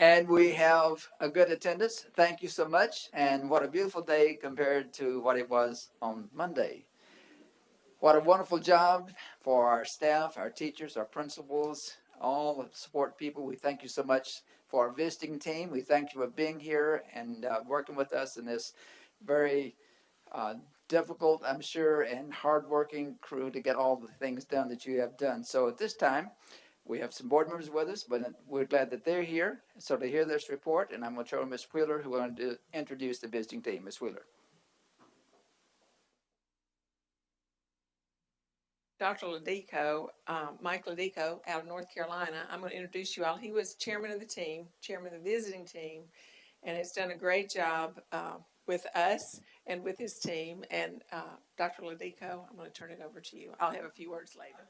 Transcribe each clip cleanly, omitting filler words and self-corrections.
And we have a good attendance. Thank you so much. And what a beautiful day compared to what it was on Monday. What a wonderful job for our staff, our teachers, our principals, all the support people. We thank you so much for our visiting team. We thank you for being here and working with us in this very uh, difficult, I'm sure, and hardworking crew to get all the things done that you have done. So at this time, we have some board members with us, but we're glad that they're here. So to hear this report, and I'm going to turn to Ms. Wheeler, who will introduce the visiting team. Ms. Wheeler. Dr. Ladico, Mike Ladico out of North Carolina. I'm going to introduce you all. He was chairman of the team, chairman of the visiting team, and has done a great job with us and with his team. And Dr. Ladico, I'm going to turn it over to you. I'll have a few words later.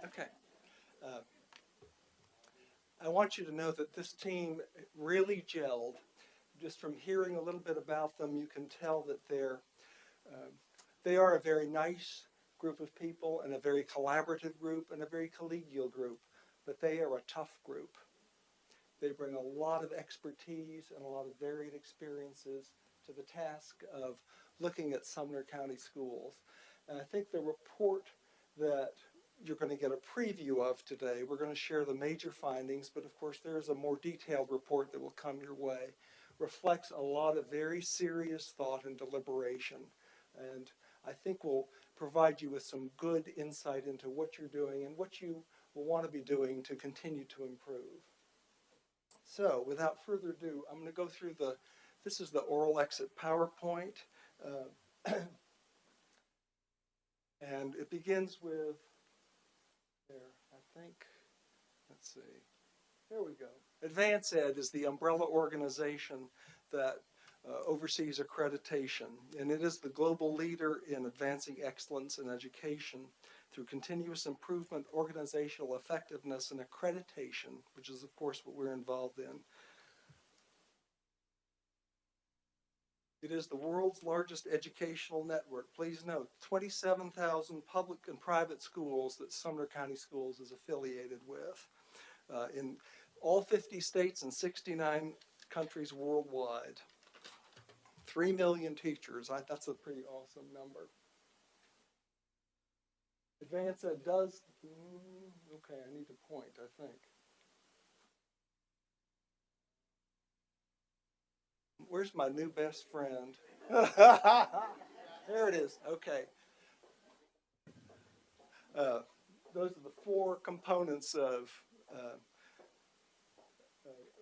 Okay. Uh, I want you to know that this team really gelled. Just from hearing a little bit about them, you can tell that uh, they are a very nice group of people and a very collaborative group and a very collegial group, but they are a tough group. They bring a lot of expertise and a lot of varied experiences to the task of looking at Sumner County schools. And I think the report that you're going to get a preview of today, we're going to share the major findings, but of course there is a more detailed report that will come your way, reflects a lot of very serious thought and deliberation. And I think will provide you with some good insight into what you're doing and what you will want to be doing to continue to improve. So without further ado, I'm going to go through this is the oral exit PowerPoint. And it begins with, let's see, there we go. Advance Ed is the umbrella organization that oversees accreditation, and it is the global leader in advancing excellence in education through continuous improvement, organizational effectiveness, and accreditation, which is, of course, what we're involved in. It is the world's largest educational network. Please note, 27,000 public and private schools that Sumner County Schools is affiliated with in all 50 states and 69 countries worldwide. 3 million teachers. That's a pretty awesome number. Advance Ed does, okay, I need to point, I think. Where's my new best friend? There it is. Okay. Those are the four components of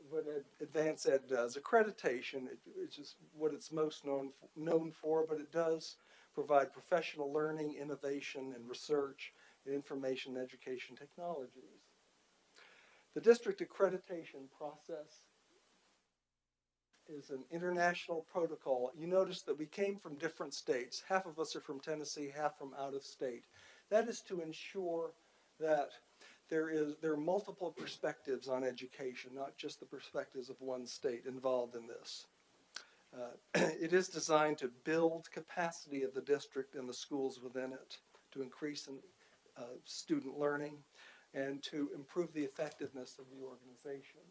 what Advance Ed does. Accreditation, it's just what it's most known for, but it does provide professional learning, innovation, and research in information education technologies. The district accreditation process is an international protocol. You notice that we came from different states. Half of us are from Tennessee, half from out of state. That is to ensure that there are multiple perspectives on education, not just the perspectives of one state involved in this. It is designed to build capacity of the district and the schools within it, to increase student learning, and to improve the effectiveness of the organization.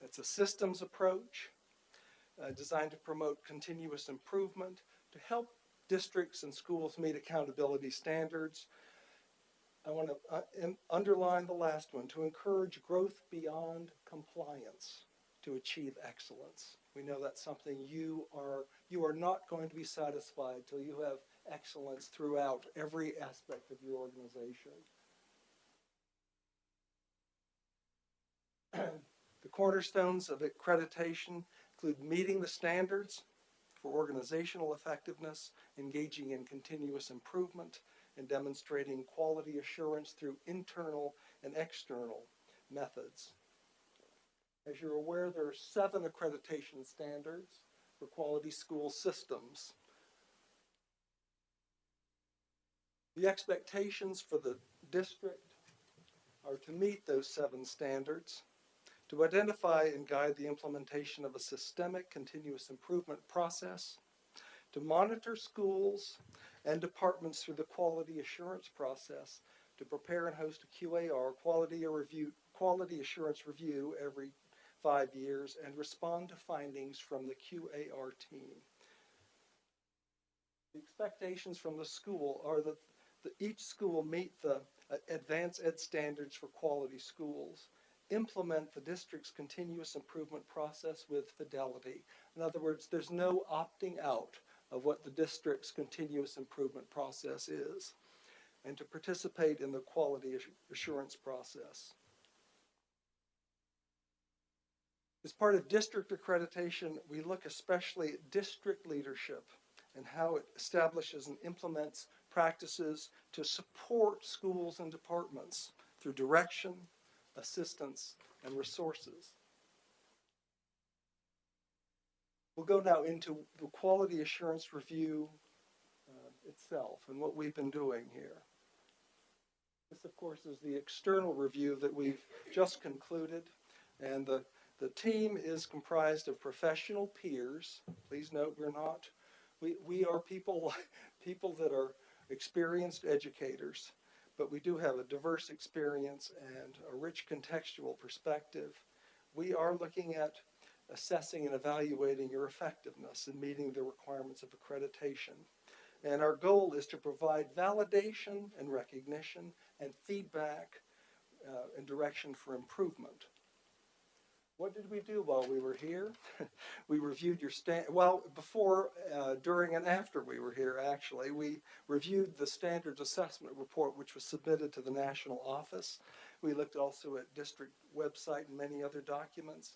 It's a systems approach designed to promote continuous improvement, to help districts and schools meet accountability standards. I want to underline the last one, to encourage growth beyond compliance to achieve excellence. We know that's something you are not going to be satisfied till you have excellence throughout every aspect of your organization. The cornerstones of accreditation include meeting the standards for organizational effectiveness, engaging in continuous improvement, and demonstrating quality assurance through internal and external methods. As you're aware, there are 7 accreditation standards for quality school systems. The expectations for the district are to meet those 7 standards, to identify and guide the implementation of a systemic continuous improvement process, to monitor schools and departments through the quality assurance process, to prepare and host a QAR, quality assurance review every 5 years, and respond to findings from the QAR team. The expectations from the school are that each school meet the Advance Ed standards for quality schools, implement the district's continuous improvement process with fidelity. In other words, there's no opting out of what the district's continuous improvement process is, and to participate in the quality assurance process. As part of district accreditation, we look especially at district leadership and how it establishes and implements practices to support schools and departments through direction, assistance, and resources. We'll go now into the quality assurance review itself and what we've been doing here. This, of course, is the external review that we've just concluded, and the team is comprised of professional peers. Please note, we are people that are experienced educators, but we do have a diverse experience and a rich contextual perspective. We are looking at assessing and evaluating your effectiveness in meeting the requirements of accreditation. And our goal is to provide validation and recognition and feedback and direction for improvement. What did we do while we were here? We reviewed your before, during, and after we were here, actually. We reviewed the standards assessment report, which was submitted to the national office. We looked also at district website and many other documents.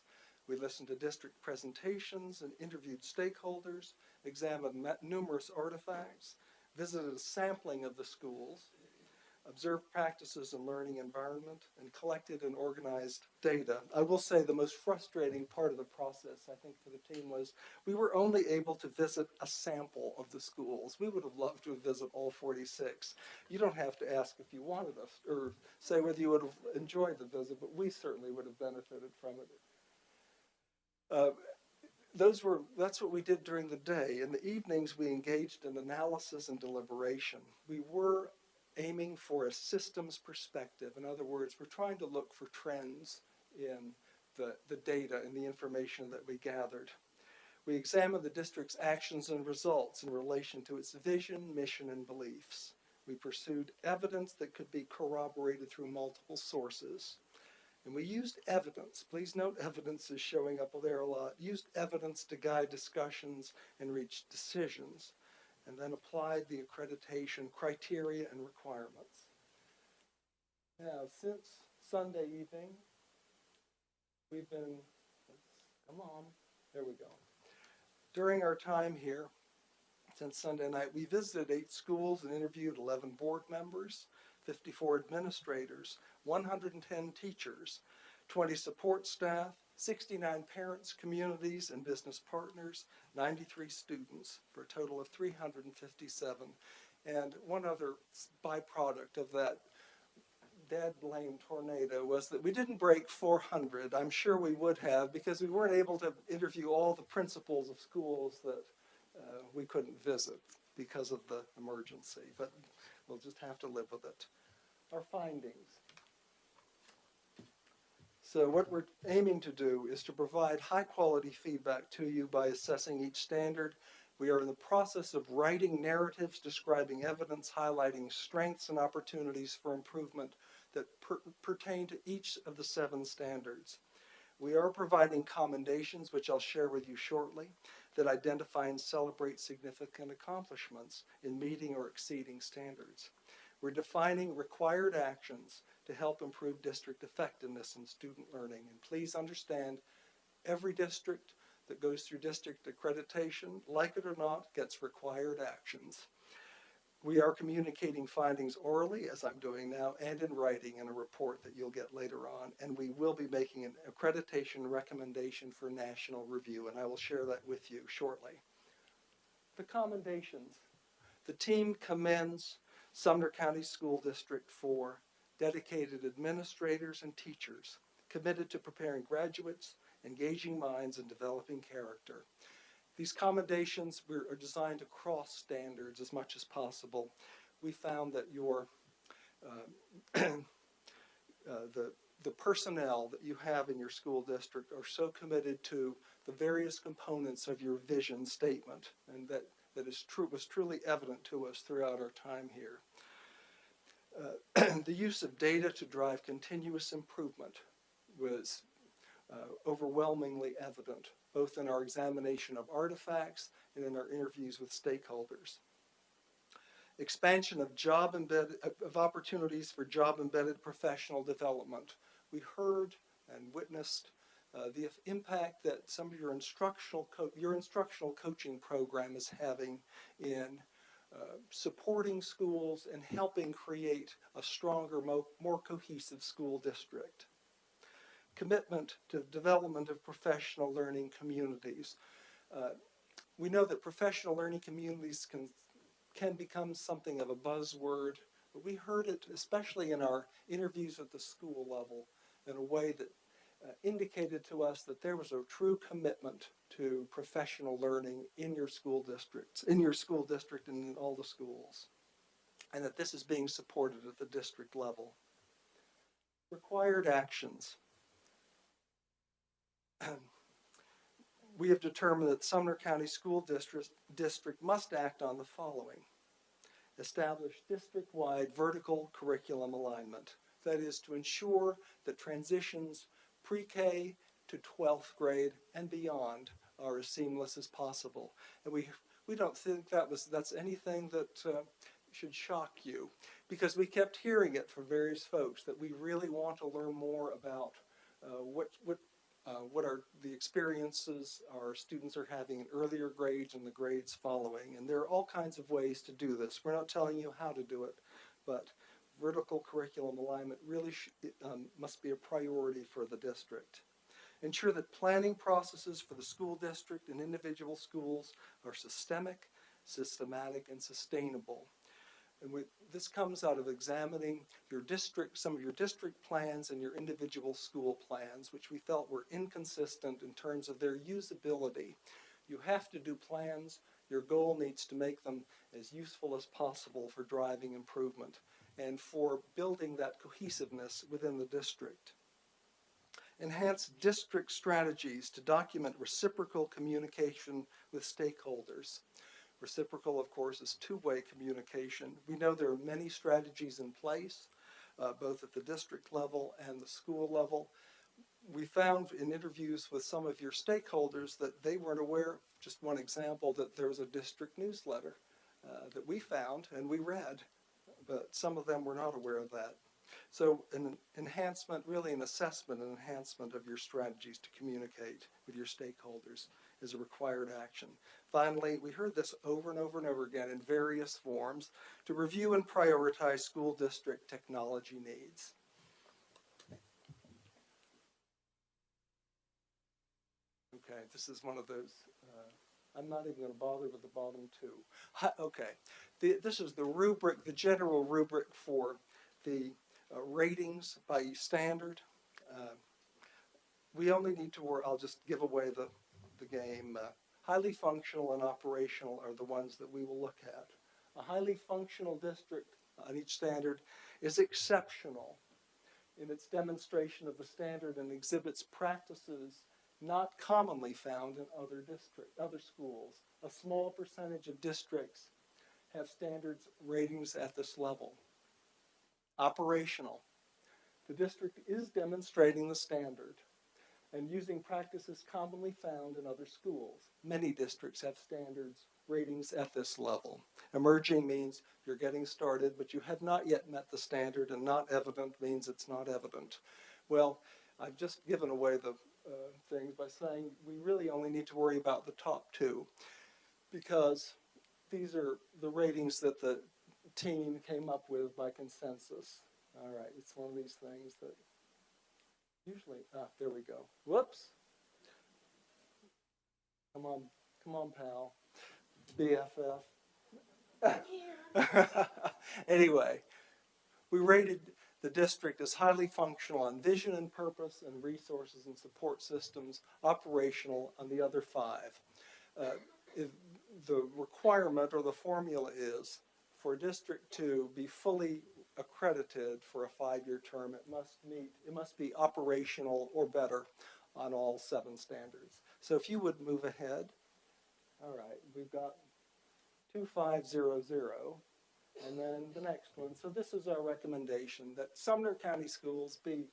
We listened to district presentations and interviewed stakeholders, examined numerous artifacts, visited a sampling of the schools, observed practices and learning environment, and collected and organized data. I will say the most frustrating part of the process, I think, for the team was we were only able to visit a sample of the schools. We would have loved to visit all 46. You don't have to ask if you wanted us or say whether you would have enjoyed the visit, but we certainly would have benefited from it. That's what we did during the day. In the evenings, we engaged in analysis and deliberation. We were aiming for a systems perspective. In other words, we're trying to look for trends in the data and the information that we gathered. We examined the district's actions and results in relation to its vision, mission, and beliefs. We pursued evidence that could be corroborated through multiple sources. And we used evidence. Please note evidence is showing up there a lot. Used evidence to guide discussions and reach decisions, and then applied the accreditation criteria and requirements. Now, since Sunday evening, we've been, come on, there we go. During our time here, since Sunday night, we visited 8 schools and interviewed 11 board members, 54 administrators, 110 teachers, 20 support staff, 69 parents, communities, and business partners, 93 students, for a total of 357. And one other byproduct of that dead lame tornado was that we didn't break 400. I'm sure we would have, because we weren't able to interview all the principals of schools that we couldn't visit because of the emergency, but we'll just have to live with it. Our findings. So what we're aiming to do is to provide high quality feedback to you by assessing each standard. We are in the process of writing narratives describing evidence, highlighting strengths and opportunities for improvement that pertain to each of the 7 standards. We are providing commendations, which I'll share with you shortly, that identify and celebrate significant accomplishments in meeting or exceeding standards. We're defining required actions to help improve district effectiveness in student learning. And please understand, every district that goes through district accreditation, like it or not, gets required actions. We are communicating findings orally, as I'm doing now, and in writing in a report that you'll get later on. And we will be making an accreditation recommendation for national review, and I will share that with you shortly. The commendations. The team commends Sumner County School District for dedicated administrators and teachers committed to preparing graduates, engaging minds, and developing character. These commendations are designed to cross standards as much as possible. We found that your the personnel that you have in your school district are so committed to the various components of your vision statement, and that was truly evident to us throughout our time here. The use of data to drive continuous improvement was overwhelmingly evident, both in our examination of artifacts and in our interviews with stakeholders. Expansion of opportunities for job-embedded professional development. We heard and witnessed the impact that some of your instructional coaching program is having in supporting schools and helping create a stronger, more cohesive school district. Commitment to development of professional learning communities. We know that professional learning communities can become something of a buzzword, but we heard it, especially in our interviews at the school level, in a way that indicated to us that there was a true commitment to professional learning in your school district and in all the schools. and that this is being supported at the district level. Required actions. We have determined that Sumner County School District must act on the following. Establish district-wide vertical curriculum alignment. That is to ensure that transitions pre-K to 12th grade and beyond are as seamless as possible. And we don't think that's anything that should shock you, because we kept hearing it from various folks that we really want to learn more about what are the experiences our students are having in earlier grades and the grades following. And there are all kinds of ways to do this. We're not telling you how to do it, but vertical curriculum alignment really must be a priority for the district. Ensure that planning processes for the school district and individual schools are systemic, systematic, and sustainable. And this comes out of examining some of your district plans and your individual school plans, which we felt were inconsistent in terms of their usability. You have to do plans. Your goal needs to make them as useful as possible for driving improvement and for building that cohesiveness within the district. Enhance district strategies to document reciprocal communication with stakeholders. Reciprocal, of course, is two-way communication. We know there are many strategies in place, both at the district level and the school level. We found in interviews with some of your stakeholders that they weren't aware, just one example, that there was a district newsletter that we found and we read, but some of them were not aware of that. So an enhancement, really an assessment and enhancement of your strategies to communicate with your stakeholders is a required action. Finally, we heard this over and over and over again in various forms, to review and prioritize school district technology needs. Okay, this is one of those, I'm not even going to bother with the bottom two. Okay, this is the rubric, the general rubric for the ratings by standard. We only need to worry, I'll just give away the game. Highly functional and operational are the ones that we will look at. A highly functional district on each standard is exceptional in its demonstration of the standard and exhibits practices not commonly found in other schools. A small percentage of districts have standards ratings at this level. Operational. The district is demonstrating the standard and using practices commonly found in other schools. Many districts have standards ratings at this level. Emerging means you're getting started, but you have not yet met the standard, and not evident means it's not evident. Well, I've just given away the things by saying we really only need to worry about the top two, because these are the ratings that the team came up with by consensus. All right, it's one of these things that usually, there we go. Whoops. Come on, pal. BFF. Anyway, we rated the district as highly functional on vision and purpose and resources and support systems, operational on the other five. The requirement or the formula is for a district to be fully accredited for a 5-year term, it must be operational or better on all 7 standards. So if you would move ahead. All right, we've got 2500 and then the next one. So this is our recommendation, that Sumner County Schools be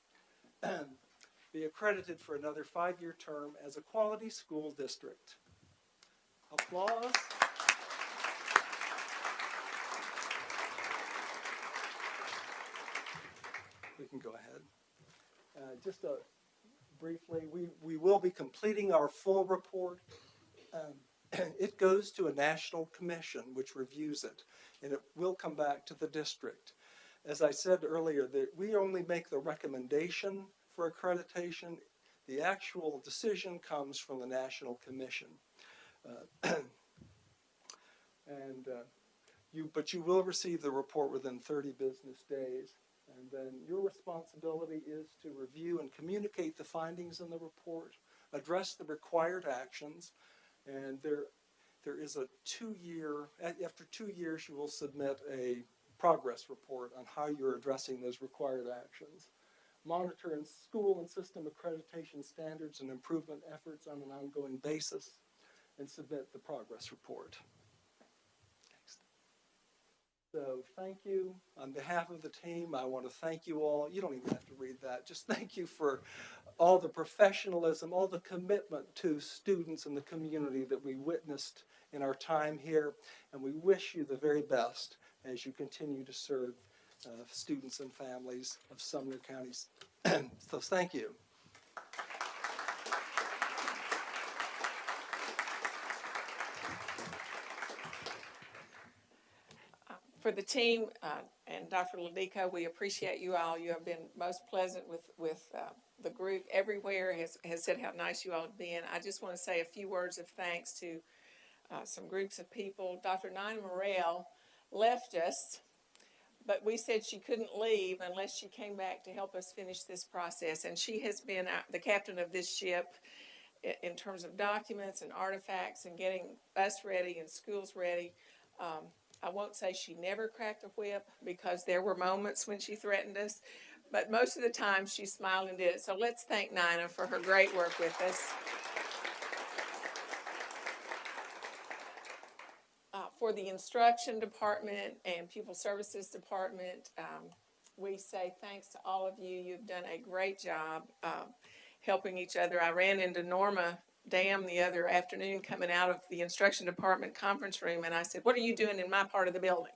accredited for another 5-year term as a quality school district. Applause. We can go ahead. Just briefly, we will be completing our full report. It goes to a national commission which reviews it, and it will come back to the district. As I said earlier, we only make the recommendation for accreditation. The actual decision comes from the national commission. But you will receive the report within 30 business days. And then your responsibility is to review and communicate the findings in the report, address the required actions, and there is a 2-year, after 2 years you will submit a progress report on how you're addressing those required actions. Monitor in school and system accreditation standards and improvement efforts on an ongoing basis, and submit the progress report. Next. So thank you. On behalf of the team, I want to thank you all. You don't even have to read that. Just thank you for all the professionalism, all the commitment to students and the community that we witnessed in our time here. And we wish you the very best as you continue to serve students and families of Sumner County. So thank you. For the team and Dr. Ladico, we appreciate you all. You have been most pleasant with the group everywhere, has said how nice you all have been. I just want to say a few words of thanks to some groups of people. Dr. Nina Morrell left us, but we said she couldn't leave unless she came back to help us finish this process. And she has been the captain of this ship in terms of documents and artifacts and getting us ready and schools ready. I won't say she never cracked a whip, because there were moments when she threatened us, but most of the time she smiled and did it. So let's thank Nina for her great work with us. For the instruction department and pupil services department, we say thanks to all of you. You've done a great job helping each other. I ran into Norma Dam the other afternoon coming out of the instruction department conference room, and I said, "What are you doing in my part of the building?"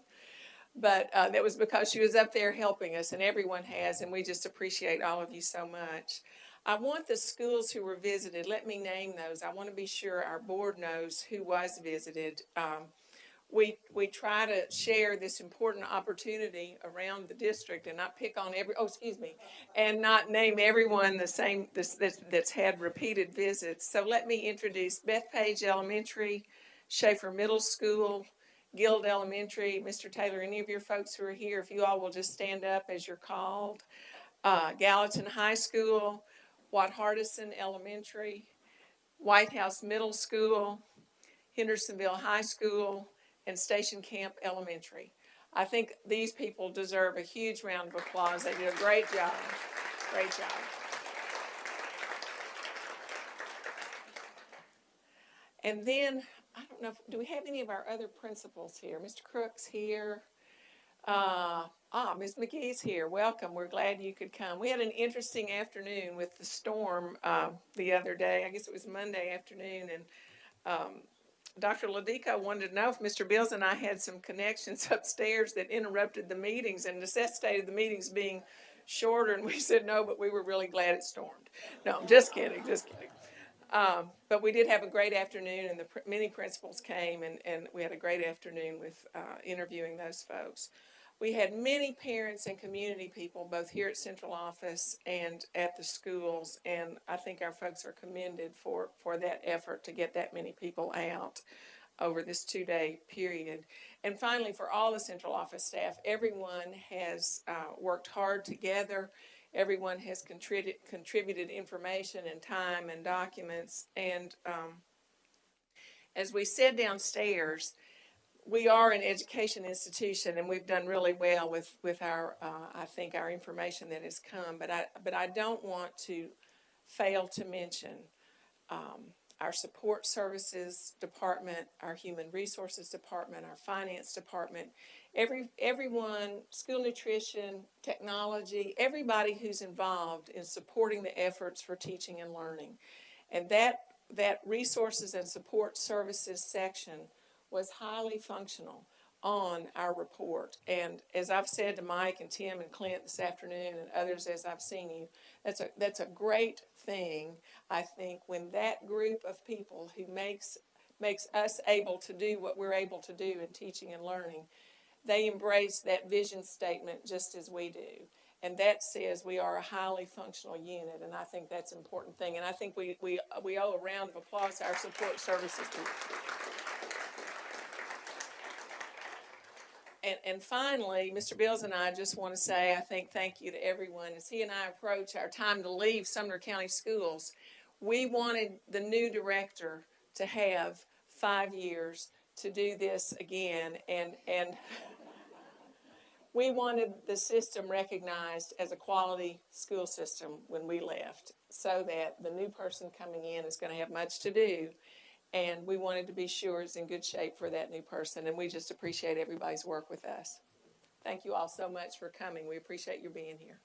But that was because she was up there helping us, and everyone has, and we just appreciate all of you so much. I want the schools who were visited, let me name those. I want to be sure our board knows who was visited. We try to share this important opportunity around the district and not pick on and not name everyone the same that's had repeated visits. So let me introduce Bethpage Elementary, Schaefer Middle School, Guild Elementary. Mr. Taylor, any of your folks who are here, if you all will just stand up as you're called. Gallatin High School, Watt Hardison Elementary, White House Middle School, Hendersonville High School, and Station Camp Elementary. I think these people deserve a huge round of applause. They did a great job. Great job. And then, I don't know, do we have any of our other principals here? Mr. Crook's here. Ms. McGee's here. Welcome. We're glad you could come. We had an interesting afternoon with the storm the other day. I guess it was Monday afternoon, and Dr. Ladico wanted to know if Mr. Bills and I had some connections upstairs that interrupted the meetings and necessitated the meetings being shorter, and we said no, but we were really glad it stormed. No, I'm just kidding, just kidding. But we did have a great afternoon, and many principals came, and we had a great afternoon with interviewing those folks. We had many parents and community people, both here at Central Office and at the schools, and I think our folks are commended for that effort to get that many people out over this 2-day period. And finally, for all the Central Office staff, everyone has worked hard together. Everyone has contributed information and time and documents. And as we said downstairs, we are an education institution, and we've done really well with our, I think, our information that has come. But I don't want to fail to mention our support services department, our human resources department, our finance department, everyone, school nutrition, technology, everybody who's involved in supporting the efforts for teaching and learning. And that resources and support services section was highly functional on our report. And as I've said to Mike and Tim and Clint this afternoon and others as I've seen you, that's a great thing, I think, when that group of people who makes us able to do what we're able to do in teaching and learning, they embrace that vision statement just as we do. And that says we are a highly functional unit, and I think that's an important thing. And I think we owe a round of applause to our support services. And finally, Mr. Bills and I just want to say, I think, thank you to everyone. As he and I approach our time to leave Sumner County Schools, we wanted the new director to have 5 years to do this again. And we wanted the system recognized as a quality school system when we left, so that the new person coming in is going to have much to do. And we wanted to be sure it's in good shape for that new person. And we just appreciate everybody's work with us. Thank you all so much for coming. We appreciate your being here.